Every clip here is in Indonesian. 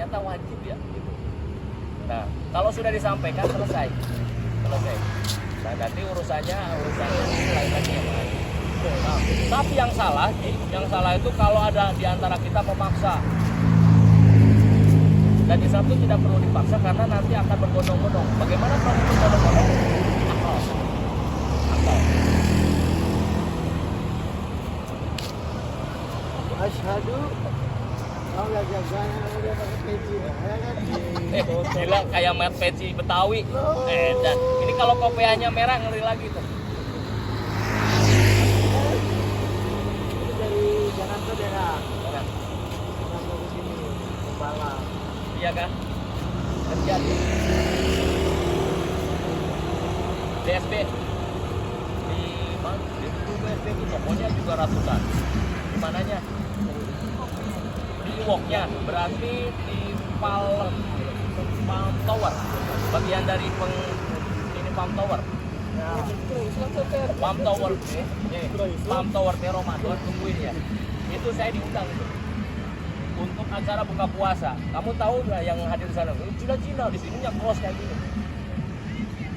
ternyata wajib ya gitu. Nah kalau sudah disampaikan selesai. Nah nanti urusannya lain lagi yang lain. Nah, tapi yang salah itu kalau ada di antara kita memaksa. Dan Islam itu tidak perlu dipaksa karena nanti akan berbondong-bondong. Bagaimana kalau berbondong-bondong? Akal. Asyhadu Allah jaganya dia pakai peci ya kan. Gila kayak mat peci Betawi. Dan ini kalau kopiahnya merah ngeri lagi tuh. Itu dari Jakarta daerah. Jakarta ke sini Pembalang. Iya kan? Kerjaan DSB di mana? Di DSB itu pokoknya juga ratusan. Di mananya? Di Iwoknya, berarti di Palm Tower, bagian dari ini Palm Tower. Palm Tower, Palm Tower Ramadan tungguin ya. Itu saya diundang itu. Untuk acara buka puasa, kamu tahu nggak yang hadir di sana? Cina di sininya cross kayak gini.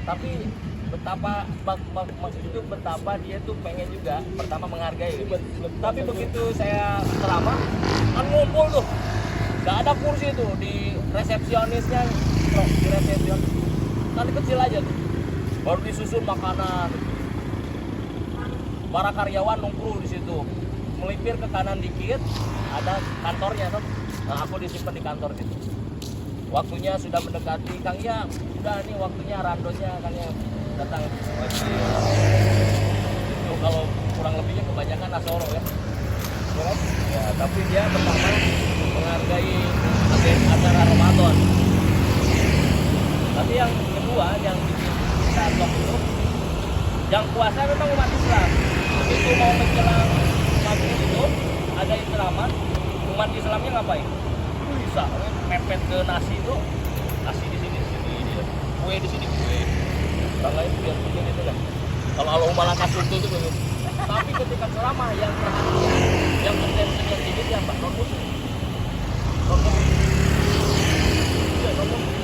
Tapi betapa maksud itu betapa dia tuh pengen juga pertama menghargai. Tapi begitu saya ceramah, kan ngumpul tuh, nggak ada kursi tuh di resepsionisnya, di resepsionis kan kecil aja tuh, baru disusun makanan. Para karyawan nongkrong di situ. Melipir ke kanan dikit ada kantornya tuh. Nah aku disimpan di kantor situ. Waktunya sudah mendekati Kang ya, udah nih waktunya randonya Kang ya datang. Itu kalau kurang lebihnya kebanyakan Nasoro ya. Ya, tapi dia pertama menghargai acara Ramadan. Tapi yang kedua yang bikin kita blok itu, yang puasa memang umat Islam. Begitu mau menjelang maghrib itu ada istirahat, umat Islamnya ngapain? Bisa mepet ke nasi itu, nasi di sini kue di sini kue. Banggain biar begini itu kan. Kalau malah kasih itu begitu. Tapi ketika ceramah yang perhatian, yang kontennya tinggi yang Pak non muslim.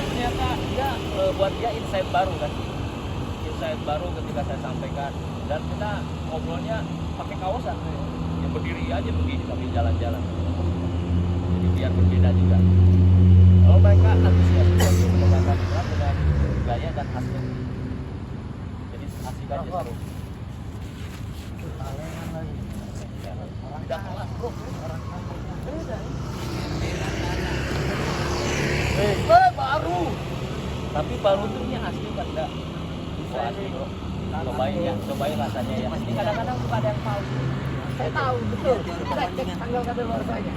Ternyata dia buat dia insight baru kan. Insight baru ketika saya sampaikan dan kita ngobrolnya pakai kawasan. Ya berdiri aja begini sambil jalan-jalan. Jadi biar berbeda juga. Kalau mereka antusias untuk mendengarkan Islam dengan gaya dan khasnya. Jadi asik aja seru. Tidak kelas bro. Baru. Tapi baru tuh ini asli kan enggak? Bisa asli bro. Cobain rasanya ya. Ini kadang-kadang suka ada yang palsu. Saya tahu betul. Kita cek tanggal kadar saja.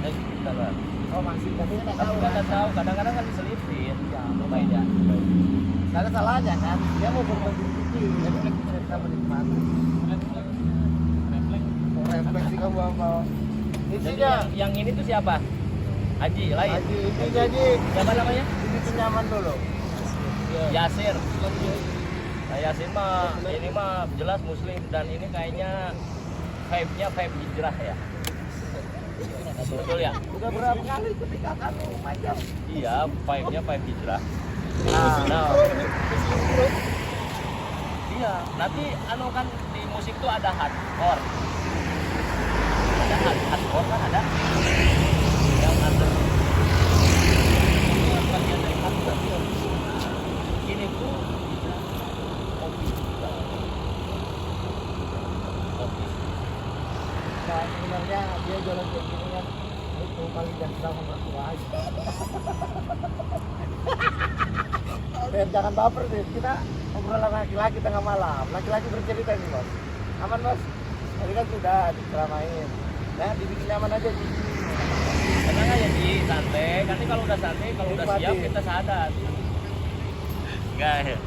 Oh masih tapi kita tahu. Kita tahu kadang-kadang kan diselipin. Ya, cobain ya. Nggak ada salahnya kan. Dia mau berbagi jadi kita menikmati. Refleksi kamu apa? Isinya yang ini tuh siapa? Haji lain. Haji ini jadi siapa namanya? ini penyaman dulu. Yasir. Nah, Yasir mah ini mah jelas muslim dan ini kayaknya vibe-nya vibe hijrah ya. Betul ya? Udah berapa kali ketika kamu macam? Iya, vibe-nya vibe hijrah. Nah. Iya, nanti anu kan di musik tuh ada hardcore. Ada hardcore kan ada. Yang under. Ini bagian dari hardcore. Ini tuh kopi juga. Kopi. Nah, sebenarnya dia jualan kayak gini kan itu paling dasar sama tua aja. Jangan baper deh, kita obrolan laki-laki tengah malam. Laki-laki bercerita nih bos. Aman bos? Tadi kan sudah diceramain. Nah dibikin nyaman aja sih. Tenang aja Ji, santai. Nanti kalau udah santai, kalau udah siap kita sadar. Enggak ya.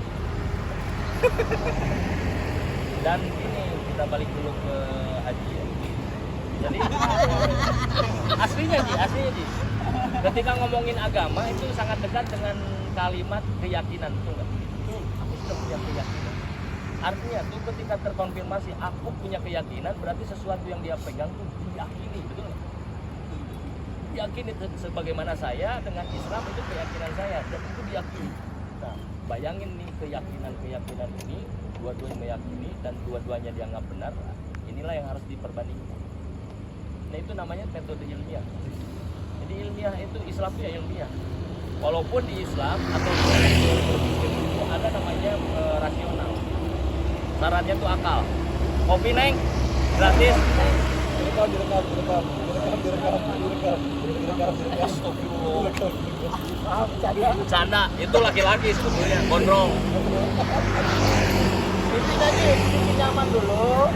Dan ini kita balik dulu ke Haji ya. Jadi aslinya Ji. Ketika ngomongin agama itu sangat dekat dengan kalimat keyakinan, betul nggak? Aku sudah punya keyakinan. Artinya tuh ketika terkonfirmasi aku punya keyakinan berarti sesuatu yang dia pegang tuh diyakini, betul nggak? diyakini sebagaimana saya dengan Islam itu keyakinan saya dan itu diyakini. Nah, bayangin nih keyakinan ini dua-duanya meyakini dan dua-duanya dianggap benar. Inilah yang harus diperbandingkan. Nah, itu namanya metode ilmiah. Jadi ilmiah itu Islam itu ya ilmiah. Walaupun di Islam atau itu ada namanya rasional. Syaratnya itu akal. Kopi neng gratis. Direkam. Astagfirullah. Bercanda. Canda itu laki-laki sebetulnya gondrong. Ini nyaman dulu.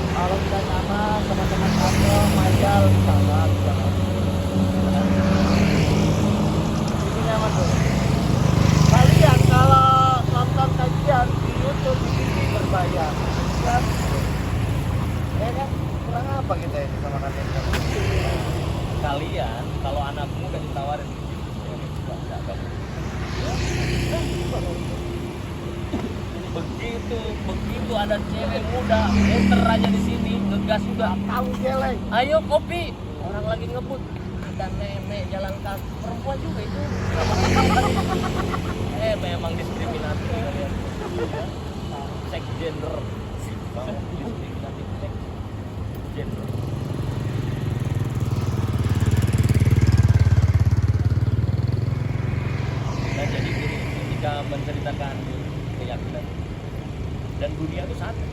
Kalau kita nyaman teman-teman kantor, majal, salam, jangan. Ini nyaman dulu. Kalian kalau nonton kajian di YouTube di TV berbayar, kan? Ya kan? Kurang apa kita ini sama kalian? Kalian kalau anakmu gak ditawarin begitu ada cewek muda enter aja di sini ngegas juga Tahu jelek. ayo kopi orang lagi ngebut ada nenek jalan kaki perempuan juga itu memang diskriminatif kalian seks gender diskriminatif seks gender. Nah jadi gini ketika menceritakan keyakinan dan dunia itu satu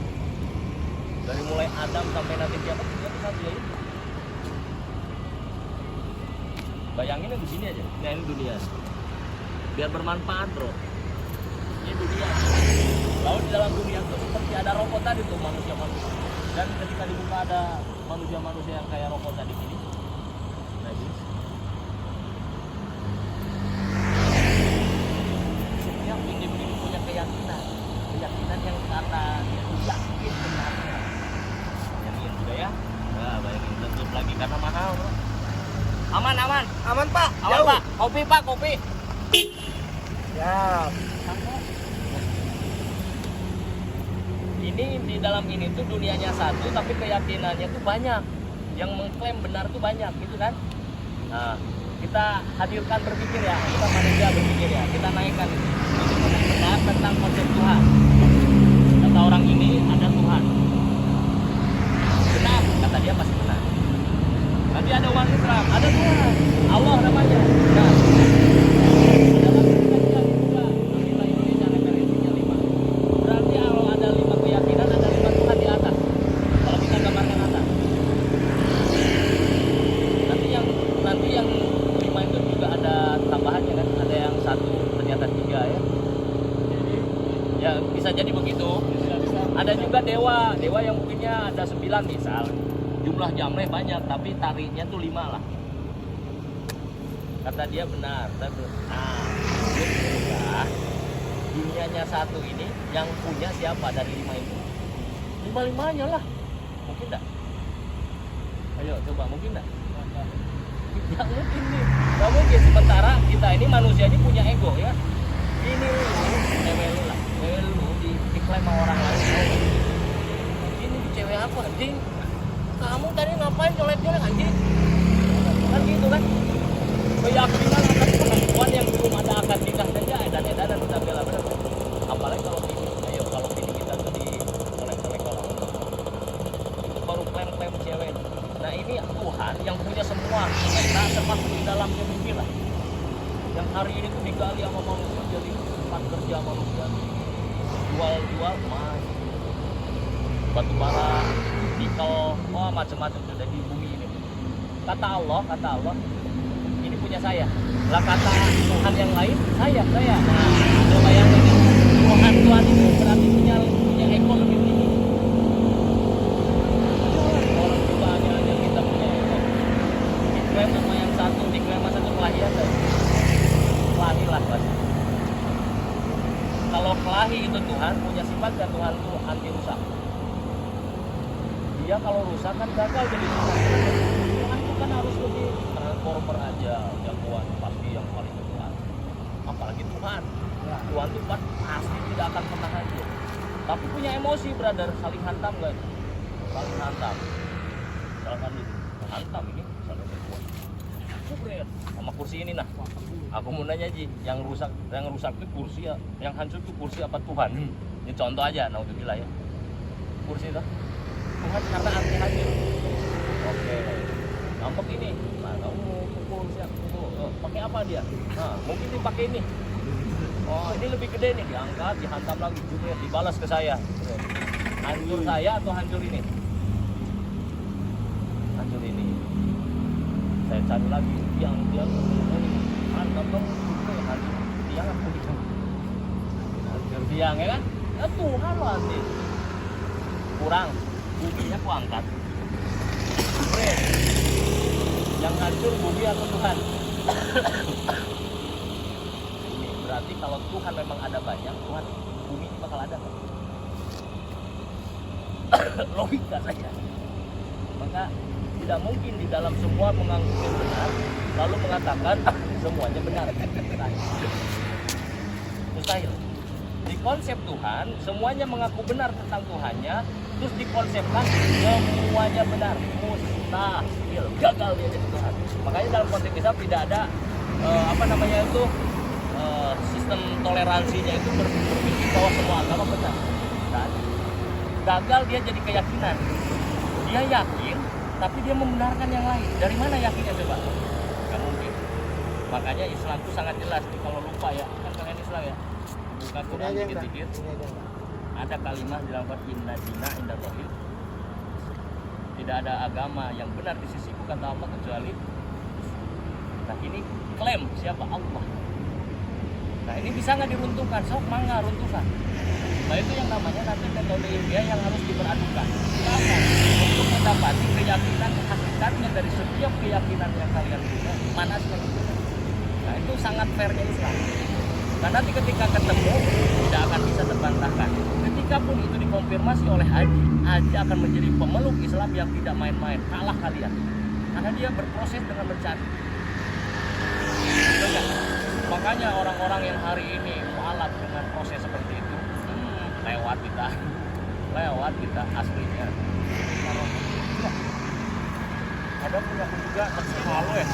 dari mulai Adam sampai nanti kiamat dunia itu satu ya itu. Bayangin di sini aja, nah ini dunia biar bermanfaat bro, ini dunia. Lalu di dalam dunia itu seperti ada robot tadi tuh manusia-manusia dan ketika dibuka ada manusia-manusia yang kayak robot tadi gini. Nah ini setiap individu punya keyakinan yang karena dia tuh yakin benarnya. Yakin juga ya. Nah, bayangin tutup lagi karena mahal, bro. Aman Pak. Aman Jauh. Pak. Kopi. Ya. Ini di dalam ini tuh dunianya satu tapi keyakinannya tuh banyak. Yang mengklaim benar tuh banyak gitu kan. Nah, kita hadirkan berpikir ya, kita manusia berpikir ya, kita naikkan ini benar tentang konsep Tuhan. Kata orang ini ada Tuhan, benar, kata dia pasti benar. Nanti ada umat Islam, ada Tuhan, Allah namanya. Nah, ada lagi keyakinan juga. Kita Indonesia referensinya 5. Berarti kalau ada 5 keyakinan, ada 5 Tuhan di atas. Kalau kita gambarkan atas. Nanti yang 5 itu juga ada tambahannya kan, ada yang 1 ternyata 3 ya. Ya bisa jadi begitu. Ada juga dewa yang punya ada 9 misal. Jumlah jamreh banyak tapi tariknya tuh 5 lah. Kata dia benar. Nah, dunianya satu ini yang punya siapa dari 5 itu? 5-5-nya lah. Mungkin enggak? Ayo coba mungkin enggak? Nggak mungkin nih, nggak mungkin. Sementara kita ini manusia ini punya ego ya. Ini lu diklaim sama orang lain. Ini cewek apa anjing? Kamu tadi ngapain colek-colek anjing? Kan gitu kan? Keyakinan akan pengakuan yang belum ada akad nikah saja edan-edanan kita bela benar. Apalagi kalau ini, ayo kalau ini kita tuh dicolek-colek orang. Itu baru klaim-klaim cewek. Nah ini Tuhan yang punya semua kita termasuk di dalamnya bumi lah. Yang hari ini tuh digali sama manusia jadi tempat kerja manusia. Jual emas, batu bara, nikel, wah macam-macam sudah di bumi ini. Kata Allah, ini punya saya. Lah kata Tuhan yang lain, saya. Nah, coba bayangin nih. Tuhan itu berarti punya ego lebih tinggi. Orang juga hanya kita punya ego. Diklaim sama yang satu, diklaim sama satu kelahiran deh. Kelahi lah pasti. Kalau kelahi itu Tuhan punya sifat dan Tuhan itu anti rusak. Dia kalau rusak kan gagal jadi Tuhan. Tuhan itu kan harus lebih transformer aja, jagoan pasti yang paling kuat. Apalagi Tuhan. Tuhan itu pasti tidak akan pernah hancur. Tapi punya emosi, brother, saling hantam guys. Saling hantam. Misalkan itu hantam ini, misalnya berbuat. jebret sama kursi ini. Nah, aku mau nanya Ji, yang rusak itu kursi ya, yang hancur itu kursi apa Tuhan? Ini contoh aja, naudzubillah ya. Kursi itu Tuhan karena arti hancur. Oke, gampang ini. Nah, kamu pukul siap pukul. Pakai apa dia? Nah, mungkin dipakai ini. Oh, ini lebih gede nih, diangkat, dihantam lagi, jebret, dibalas ke saya. Hancur saya atau hancur ini? Hancur ini. Saya cari lagi yang dia hantam dong, hancur tiang apa gitu? Hancur tiang ya kan? Ya Tuhan loh nanti. Kurang, buminya aku angkat. Jebret. Yang hancur bumi atau Tuhan? Ini berarti kalau Tuhan memang ada banyak, Tuhan bumi ini bakal ada kan? Logika saja. Maka tidak mungkin di dalam semua menganggap yang benar lalu mengatakan semuanya benar. Mustahil. Di konsep Tuhan semuanya mengaku benar tentang Tuhannya, terus dikonsepkan semuanya benar. Mustahil. Gagal dia jadi Tuhan. Makanya dalam konteks Islam tidak ada sistem toleransinya itu berpikir bahwa semua agama benar. Dan gagal dia jadi keyakinan. Dia yakin, tapi dia membenarkan yang lain. Dari mana yakinnya coba? Gak mungkin. Makanya Islam itu sangat jelas. Kalau lupa ya, kan kalian Islam ya. Buka Quran dikit-dikit. Ada kalimat di dalam inna dina inda Allahi. Tidak ada agama yang benar di sisiku kata Allah kecuali. Nah ini klaim siapa? Allah. Nah ini bisa nggak diruntuhkan? Sok mangga runtuhkan. Nah itu yang namanya nanti metode ilmiah yang harus diperadukan. Kenapa? Untuk mendapati keyakinan hakikatnya dari setiap keyakinan yang kalian punya, mana sih yang itu? Nah itu sangat fairnya Islam. Nah nanti ketika ketemu tidak akan bisa terbantahkan. Ketika pun itu dikonfirmasi oleh Haji akan menjadi pemeluk Islam yang tidak main-main, kalah kalian. Karena dia berproses dengan mencari. Betul. Makanya orang-orang yang hari ini mualaf dengan proses seperti itu, lewat kita aslinya. Ada punya aku juga masih malu ya.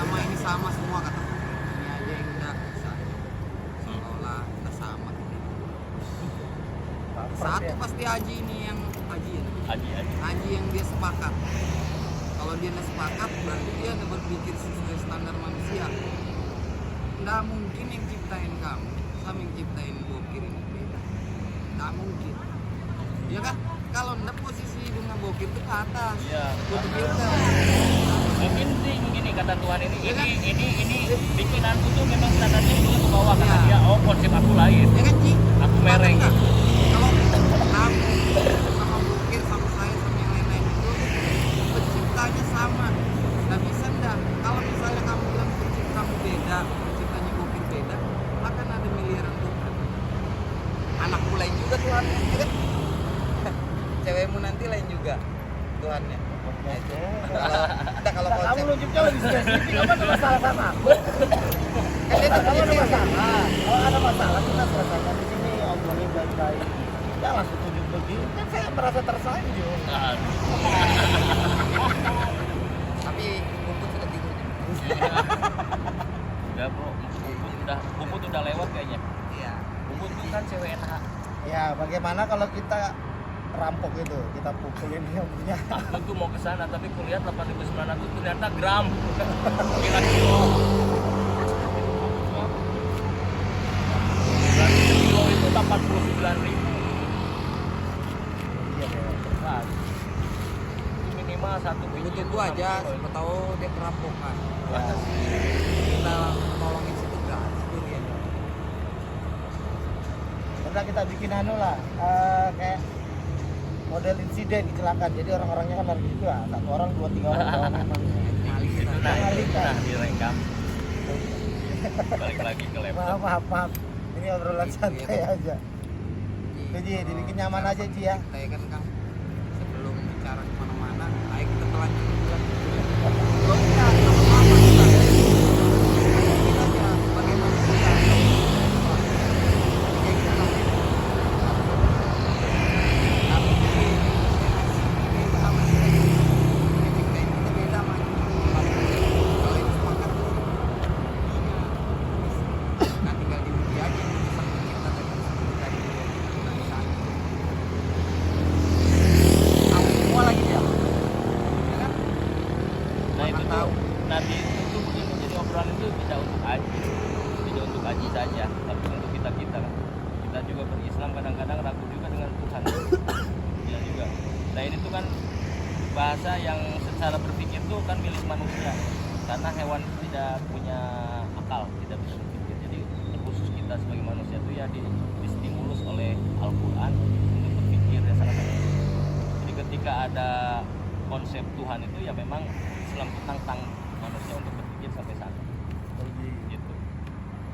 Ini sama semua kata. Ini aja yang udah bisa. Seolah kita sama. Satu pasti Haji ini yang Haji yang dia sepakat. Kalau dia nggak sepakat berarti dia nggak berpikir sesuai standar manusia. Nggak mungkin yang ciptain kamu sama yang ciptain Bokir ini beda. Nggak mungkin. Ya kan? Kalau nggak posisi dengan Bokir itu ke atas. Iya. Bokir itu. Mungkin sih begini kata Tuhan ini bikinanku tuh memang standarnya itu ke bawah kata dia. Oh konsep aku lain. Ya kan Ci? Aku mereng. Kalau kamu sama Bokir sama saya sama yang lain-lain itu penciptanya sama. Nggak bisa enggak. Kalau misalnya kamu bilang penciptamu beda, penciptanya Bokir beda, akan ada miliaran Tuhan. Anakmu lain juga Tuhannya, ya kan? Cewekmu nanti lain juga Tuhannya. Nah, itu. Kalau Kamu konsep nunjuknya lebih spesifik, apa ada masalah sama aku? kan dia Kamu ada tuh masalah. Kalau ada masalah kita selesaikan di sini, obrolin baik-baik. Jangan setuju begini, kan saya merasa tersanjung. tapi Bokir sudah tidur. Udah bro, Bubut udah lewat kayaknya. Iya. Bubut tuh kan cewek NH. Ya, bagaimana kalau kita rampok itu, kita pukulin dia punya. Aku tuh mau ke sana tapi kulihat 8.900 ternyata gram. Kira kilo. Berarti sekilo itu 89.000. Iya, Nah, itu minimal 1 biji. Itu itu gua aja, 6 kilo. siapa tahu dia perampokan. Ya. Kita tolongin situ gratis dulu ya. Karena kita bikin lah, kayak model insiden kecelakaan. Jadi orang-orangnya kan harus gitu ya, 1 orang, 2, 3 orang doang memang. Nyali kita. Nah, direkam. Balik lagi ke laptop. Maaf. Ini obrolan santai aja. Itu Ji, dibikin nyaman aja Ji ya. Kita ya kan Kang, sebelum bicara kemana-mana, ayo kita telanjur dulu. Belum kita sama-sama kita. Kita aja sebagai manusia. Kayak kita tapi ini sama kita ini beda mas. Al-Quran itu tidak untuk haji saja, tapi untuk kita kan. Kita juga berislam kadang-kadang ragu juga dengan Tuhan. Ya juga. Nah ini tuh kan bahasa yang secara berpikir tuh kan milik manusia, karena hewan tidak punya akal, tidak bisa berpikir. Jadi khusus kita sebagai manusia tuh ya distimulus oleh Al-Quran untuk berpikir ya sangat. Jadi ketika ada konsep Tuhan itu ya memang Islam itu tentang manusia untuk berpikir sampai sana. Gitu.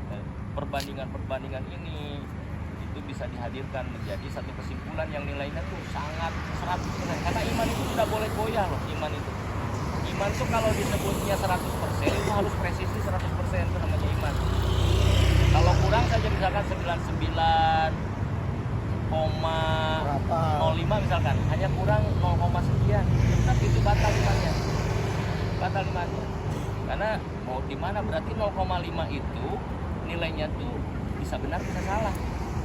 Dan perbandingan ini itu bisa dihadirkan menjadi satu kesimpulan yang nilainya tuh sangat 100%. Karena iman itu tidak boleh goyah loh, iman itu. Iman tuh kalau disebutnya 100% itu harus presisi 100%, itu namanya iman. Kalau kurang saja misalkan 99,05 misalkan, hanya kurang 0, sekian, tetap itu batal imannya. Karena mau gimana berarti 0,5 itu nilainya tuh bisa benar bisa salah,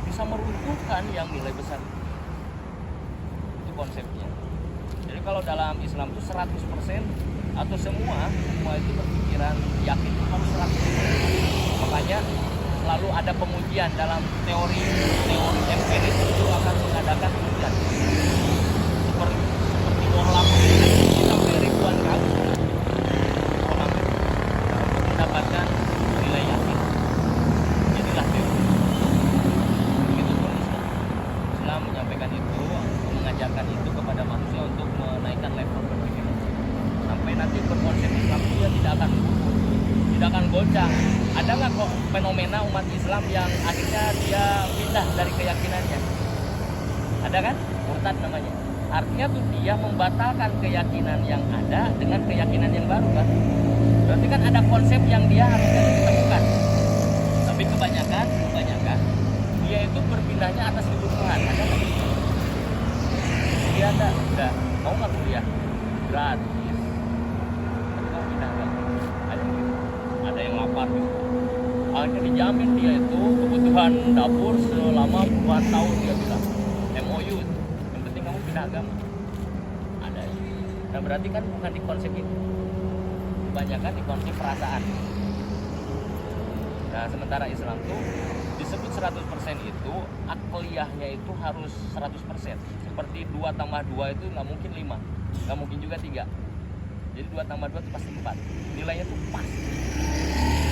bisa meruntuhkan yang nilai besar. Itu konsepnya. Jadi kalau dalam Islam itu 100% atau semua itu berpikiran yakin itu harus 100%. Makanya selalu ada pengujian dalam teori empiris itu akan mengadakan ujian. Seperti bohlam sampai ribuan kali. Bohlam itu mendapatkan nilai yakin. Inilah teori. Begitu pun Islam menyampaikan itu, mengajarkan itu kepada manusia untuk menaikkan level berpikir. Sampai nanti berkonsep Islam itu ya tidak akan goncang. Ada nggak kok fenomena umat Islam yang akhirnya dia pindah dari keyakinannya? Ada kan? Murtad namanya. Artinya tuh dia membatalkan keyakinan yang ada dengan keyakinan yang baru kan? Berarti kan ada konsep yang dia harusnya ditemukan. Tapi kebanyakan dia itu berpindahnya atas kebutuhan. Ada nggak? Dia udah mau nggak kuliah? Gratis. Tapi kamu pindah nggak? Ada yang lapar juga. Akhirnya dijamin dia itu kebutuhan dapur selama puluhan tahun dia bilang. MOU, yang penting kamu pindah agama. Ada. Nah berarti kan bukan di konsep itu. Kebanyakan di konsep perasaan. Nah sementara Islam tuh disebut 100% itu akliyahnya itu harus 100%. Seperti 2 tambah 2 itu nggak mungkin 5, nggak mungkin juga 3. Jadi 2 tambah 2 itu pasti 4. Nilainya tuh pas.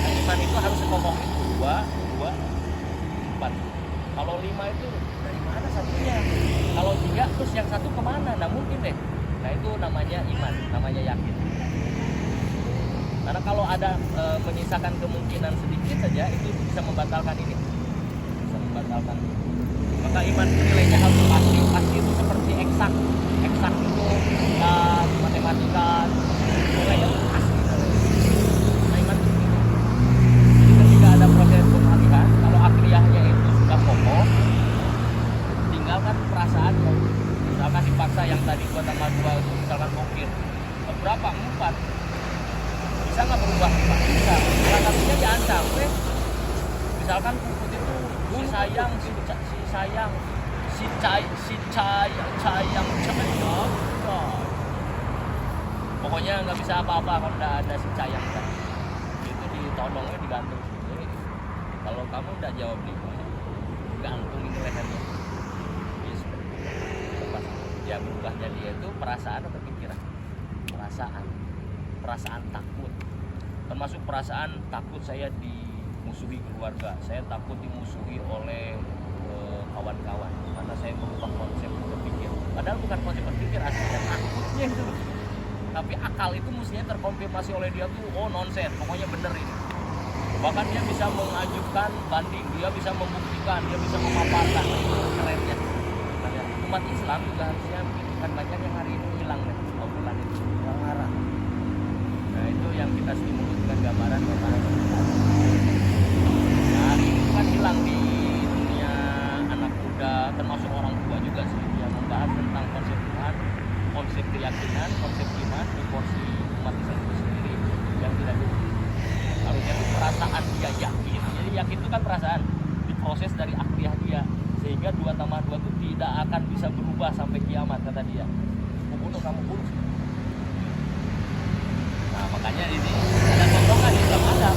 Nah, iman itu harus sekokoh itu 2, 4. Kalau 5 itu dari mana satunya? Kalau 3 terus yang satu kemana? Nah mungkin deh. Nah itu namanya iman, namanya yakin. Karena kalau ada menyisakan kemungkinan sedikit saja itu bisa membatalkan ini. Bisa membatalkan. Maka iman itu nilainya harus pasti. Pasti itu seperti eksak. Eksak itu ya matematika. Nilainya itu pasti. Nah iman itu gitu. Jadi ketika ada proses pengalihan, kalau akliyahnya itu sudah kokoh, tinggalkan perasaan. Misalkan dipaksa yang tadi 2 tambah 2 itu misalkan mungkin berapa? 4. Bisa nggak berubah? Bisa. Salah satunya diancam. Misalkan Puput itu si sayang. Pokoknya nggak bisa apa-apa kalau udah ada si sayang kan. Itu ditodongnya digantung. Jadi kalau kamu udah jawab nih, gantung ini lehernya. Ya berubahnya dia itu perasaan atau pikiran? Perasaan takut. Termasuk perasaan takut saya dimusuhi keluarga, saya takut dimusuhi oleh kawan-kawan karena saya merubah konsep berpikir. Padahal bukan konsep berpikir, aslinya takutnya itu. Tapi akal itu mestinya terkonfirmasi oleh dia tuh, oh nonsen, pokoknya bener ini. Bahkan dia bisa mengajukan banding, dia bisa membuktikan, dia bisa memaparkan. Itu kerennya. Umat Islam juga harusnya kan banyak yang hari ini hilang nih, obrolan itu yang arah. Nah itu yang kita stimulus dengan gambaran. Nah itu kan hilang di dunia anak muda, termasuk orang tua juga sih, yang membahas tentang konsep Tuhan, konsep keyakinan, konsep iman di porsi umat Islam itu sendiri yang tidak dulu. Harusnya itu perasaan dia yakin. Jadi yakin itu kan perasaan, diproses dari akliyah dia, sehingga 2 tambah 2 itu tidak akan bisa berubah sampai kiamat kata dia. Kamu bunuh. Nah makanya ini ada contoh kan Islam ada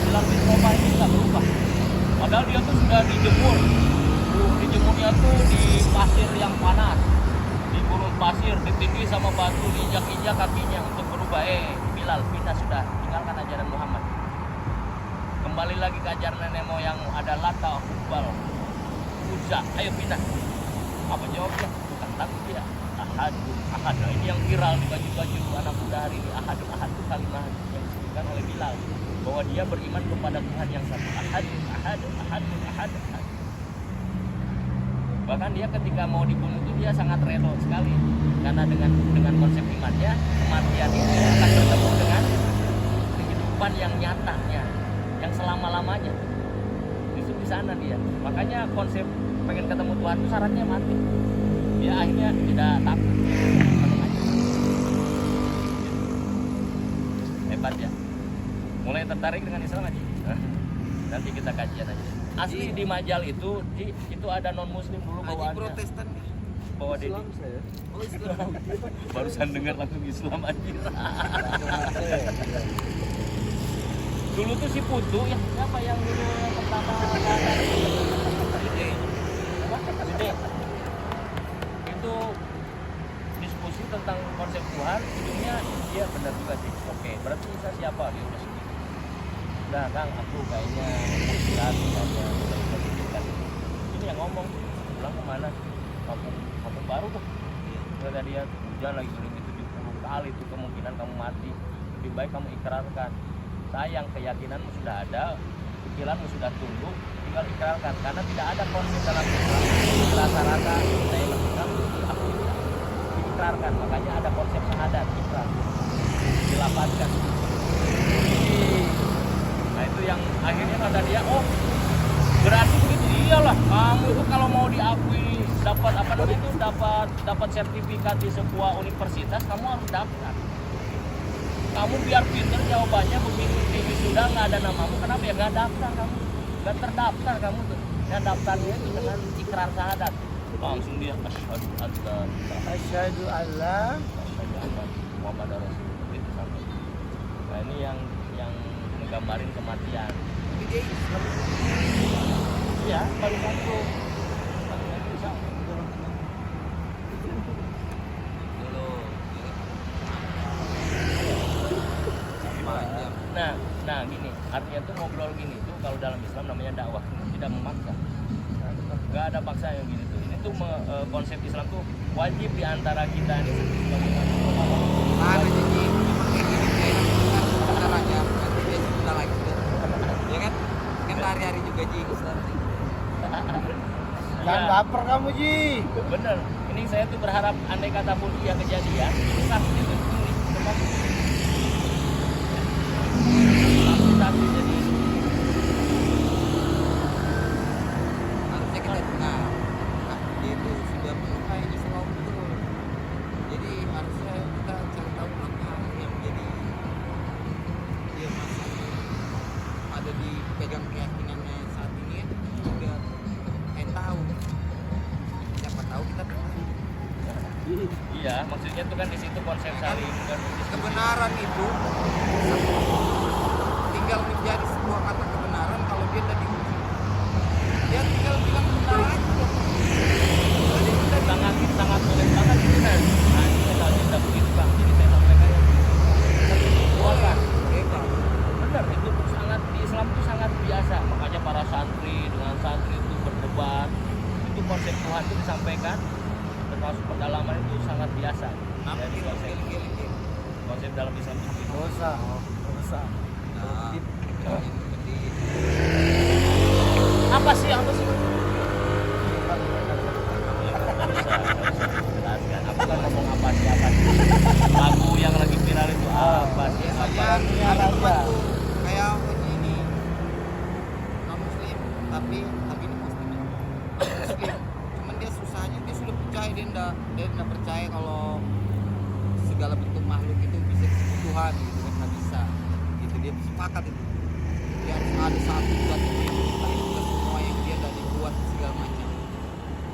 kembali lagi ke ajaran nenek moyang, ada Lata, Hubal, Uzza, ayo pindah. Apa jawabnya? Bukan takut ya. Ahad. Nah ini yang viral di baju-baju anak muda hari ini. Ahad itu kalimat yang disebutkan oleh Bilal, bahwa dia beriman kepada Tuhan yang satu. Ahad. Bahkan dia ketika mau dibunuh itu dia sangat rela sekali, karena dengan konsep imannya kematian itu akan bertemu dengan kehidupan yang nyatanya, yang selama-lamanya. Justru di sana dia. Makanya konsep pengen ketemu Tuhan itu syaratnya mati. Dia akhirnya tidak takut. Hebat ya. Mulai tertarik dengan Islam aja. Nanti kita kajian aja. Asli di Majal itu ada non muslim dulu Haji bawaannya. Protestan. Bawa Dedi. Oh Islam. Barusan dengar langsung Islam anjir. Dulu tuh si Putu ya, siapa yang dulu yang pertama Dede. Itu diskusi tentang konsep Tuhan, ujungnya dia benar juga sih. Oke, berarti Isa siapa? Dia udah setuju. Nah Kang, aku kayaknya istirahat, kayaknya udah pikirkan. Ini yang ngomong, pulang kemana? Kampung baru tuh. Kata dia, hujan lagi suling itu 70 kali itu kemungkinan kamu mati. Lebih baik kamu ikrarkan. Sayang, keyakinanmu sudah ada, pikiranmu sudah tumbuh, tinggal ikrarkan. Karena tidak ada konsep dalam Islam rasa-rasa saya Islam itu aku diikrarkan. Makanya ada konsep syahadat, ikrar, dilapatkan. Nah itu yang akhirnya kata dia, oh berarti begitu. Iyalah, kamu itu kalau mau diakui dapat apa namanya itu dapat sertifikat di sebuah universitas, kamu harus daftar. Kamu biar pinter jawabannya, begitu di wisuda nggak ada namamu, kenapa ya nggak daftar kamu? Nggak terdaftar kamu tuh. Dan daftarnya itu dengan ikrar syahadat. Langsung dia asyhadu alla Muhammad Rasulullah itu sampai. Nah ini yang menggambarin kematian. Tapi dia Islam. Iya, baru satu. Nah gini, artinya tuh ngobrol gini tuh kalau dalam Islam namanya dakwah, tidak memaksa. Gak ada paksa yang gini tuh. Ini tuh konsep Islam tuh wajib diantara kita nih. Ada jadi memang kayak gini kayak caranya nanti dia sudah lagi tuh. Ya kan? Kan hari-hari juga Ji Islam sih. Jangan baper kamu Ji. Bener. Ini saya tuh berharap andai kata pun dia kejadian, itu saksi itu saksi jadi Harusnya kita dengar. Nah, dia itu sudah menyukai Islam betul. Jadi harusnya kita cari tahu kenapa yang menjadi dia masih ada di pegang keyakinannya saat ini kan juga tahu. Siapa tahu kita tahu. iya, maksudnya tuh kan di situ konsep saling berdiskusi. Kebenaran itu tinggal menjadi sebuah kata kebenaran kalau dia tadi uji. Dia tinggal bilang benar aja. Jadi kita sangat sulit banget gitu kan. Nah ini misalnya udah begitu Bang, jadi saya sampaikan boleh bebas. benar itu tuh sangat di Islam tuh sangat biasa. Makanya para santri dengan santri itu berdebat, itu konsep Tuhan itu disampaikan, termasuk pendalaman itu sangat biasa. Kenapa Jadi kita konsep geli-geli? konsep dalam Islam itu gitu. Dosa. Nah, yang seperti Apa sih? Nggak usah jelaskan. Aku kan ngomong apa sih? Lagu yang lagi viral itu apa sih? biasanya ada teman tuh kayak ini non muslim tapi ini muslim ya. Muslim cuman dia susahnya dia sudah percaya dia nggak percaya kalau segala bentuk makhluk itu bisa disebut Tuhan gitu kan nggak bisa gitu dia sepakat itu dia harus ada satu zat itu yang menciptakan kita semua yang dia dari buat segala macam gitu.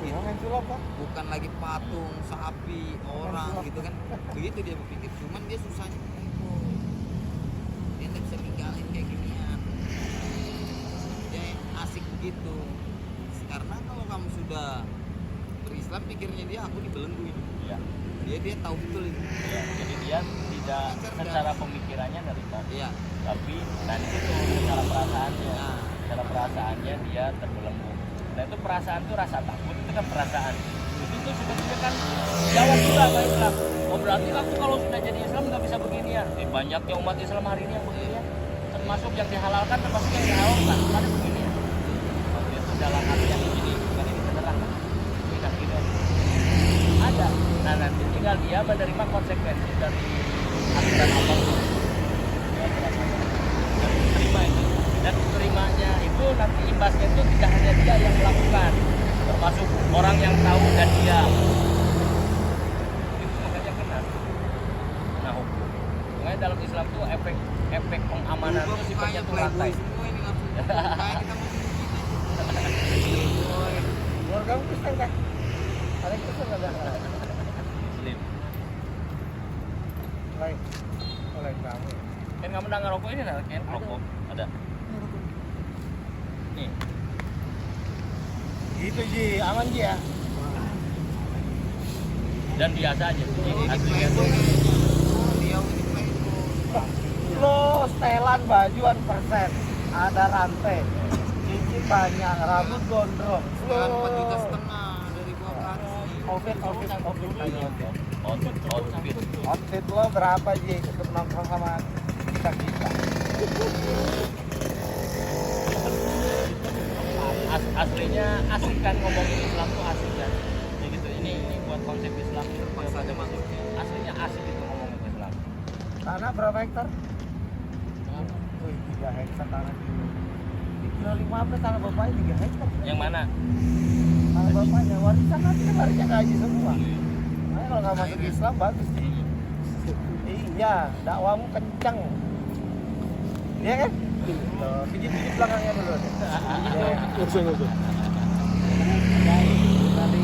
Yang sulap kan? Bukan lagi patung sapi orang gitu kan begitu dia berpikir cuman dia susahnya itu dia nggak bisa ninggalin kayak ginian dia asik begitu karena kalau kamu sudah berislam pikirnya dia aku dibelenggu ini Iya. dia tahu betul itu Ya, jadi dia tidak secara pemikirannya nerima, iya tapi dan itu secara perasaannya. perasaannya dia terbelenggu. Nah itu perasaan itu rasa takut itu kan perasaan. Itu tuh sebetulnya kan jawab juga sama Islam. Oh berarti aku kalau sudah jadi Islam nggak bisa beginian. Banyaknya umat Islam hari ini yang beginian. Termasuk yang dihalalkan termasuk yang dihalalkan. Ada beginian. Waktu itu dalam hati yang begini bukan ini beneran kan? Tidak gitu. Ada. Nah nanti tinggal dia menerima konsekuensi dari aturan Allah. Dan terima itu. Dan terimanya itu nanti imbasnya itu tidak hanya dia yang melakukan, termasuk orang yang tahu dan dia. Itu makanya kena. Nah hukum. Makanya dalam Islam itu efek pengamanan itu sifatnya itu rantai. Semua ini langsung. Kayak kita mau Keluarga Kristen kan? Ada Kristen nggak ada? Muslim. Lain. Lain kamu. Kan kamu udah ngerokok ini kan? Rokok ada. Nih. Gitu Ji, aman Ji ya. Dan biasa aja. Ini ini aslinya playboy tuh. kayaknya. Dia ini playboy. Lo setelan bajuan persen, ada rantai, cincin banyak, rambut gondrong. Sekarang 4,5 Lo juta dari gua ke atas. outfit tanya. Outfit lo berapa Ji untuk nongkrong sama kita? Aslinya asik kan ngomongin Islam tuh asik kan. Ya gitu. Ini buat konsep Islam Pas ada masuknya. aslinya asik itu ngomongin Islam. Tanah berapa hektar? Wih, 3 hektar tanah di kilo 15 tanah bapaknya 3 hektar. Yang mana? Tanah bapaknya warisan nanti kan larinya ke haji semua. Makanya kalau nggak masuk Islam bagus Ji. Iya, dakwamu kencang. Iya kan? Tuh, pijit-pijit belakangnya dulu. Langsung itu. Nanti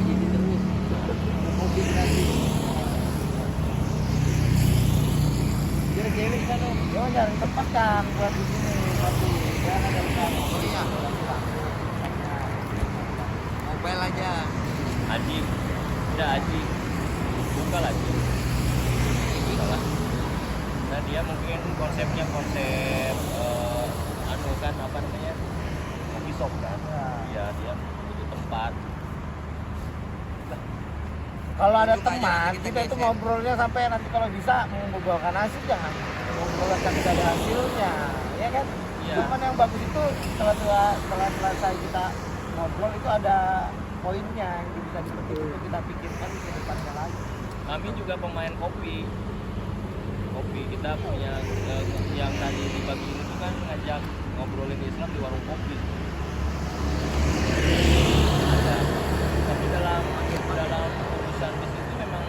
pijit terus. Mobil nanti. Biar cewek kan, jangan cari tempat kan buat di sini. Jangan ada di sana. Oh iya. Mobile aja. Haji. Udah haji. Buka lagi. Buka lah. Nah dia mungkin konsepnya konsep anu kan apa namanya? Kopi shop kan. Iya dia butuh tempat. Kalau ada Itu aja, teman, kita kita itu geser. ngobrolnya sampai nanti kalau bisa mengumpulkan hasil jangan ngobrol yang tidak ada hasilnya, ya kan? Iya. Cuman yang bagus itu setelah selesai kita ngobrol itu ada poinnya yang bisa dipetik untuk kita pikirkan ke depannya lagi. Kami juga pemain kopi. Kopi kita punya yang tadi dibagi itu kan ngajak ngobrolin Islam di warung kopi. Ada. Tapi dalam urusan bisnis itu memang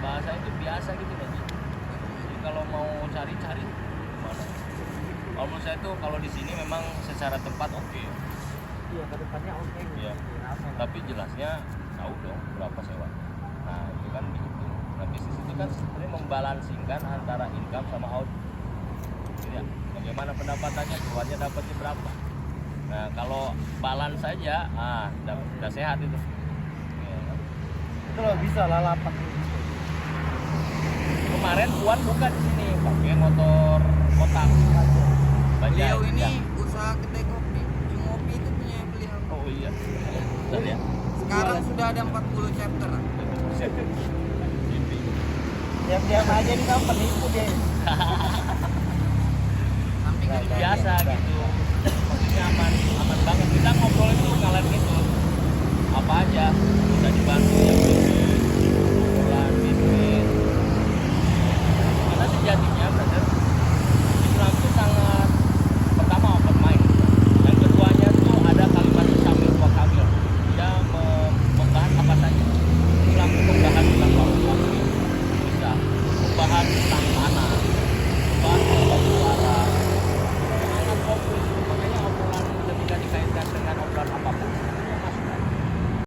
bahasa itu biasa gitu kan. Jadi kalau mau cari-cari gimana? Kalau menurut saya tuh kalau di sini memang secara tempat oke. Iya, ke depannya oke. Iya. Tapi jelasnya tahu dong berapa sewa. Nah itu kan dihitung. Nah bisnis itu kan sebenarnya membalansingkan antara income sama out. Ya, bagaimana pendapatannya, keluarnya dapatnya berapa. Nah kalau balance saja, udah sehat itu. Ya, kan? Itu loh bisa lalapan. Kemarin Puan buka di sini pakai motor kotak. Beliau Bajaj, ini ya. usaha kedai kopi. Ngopi itu punya beliau. Oh iya. Betul ya. Sekarang sudah ada 40 chapter. Diam-diam aja nih kamu penipu deh. Samping Nah, kerja. Biasa gitu. Maksudnya aman banget. Kita ngobrol itu ngalir gitu. Apa aja bisa dibantu.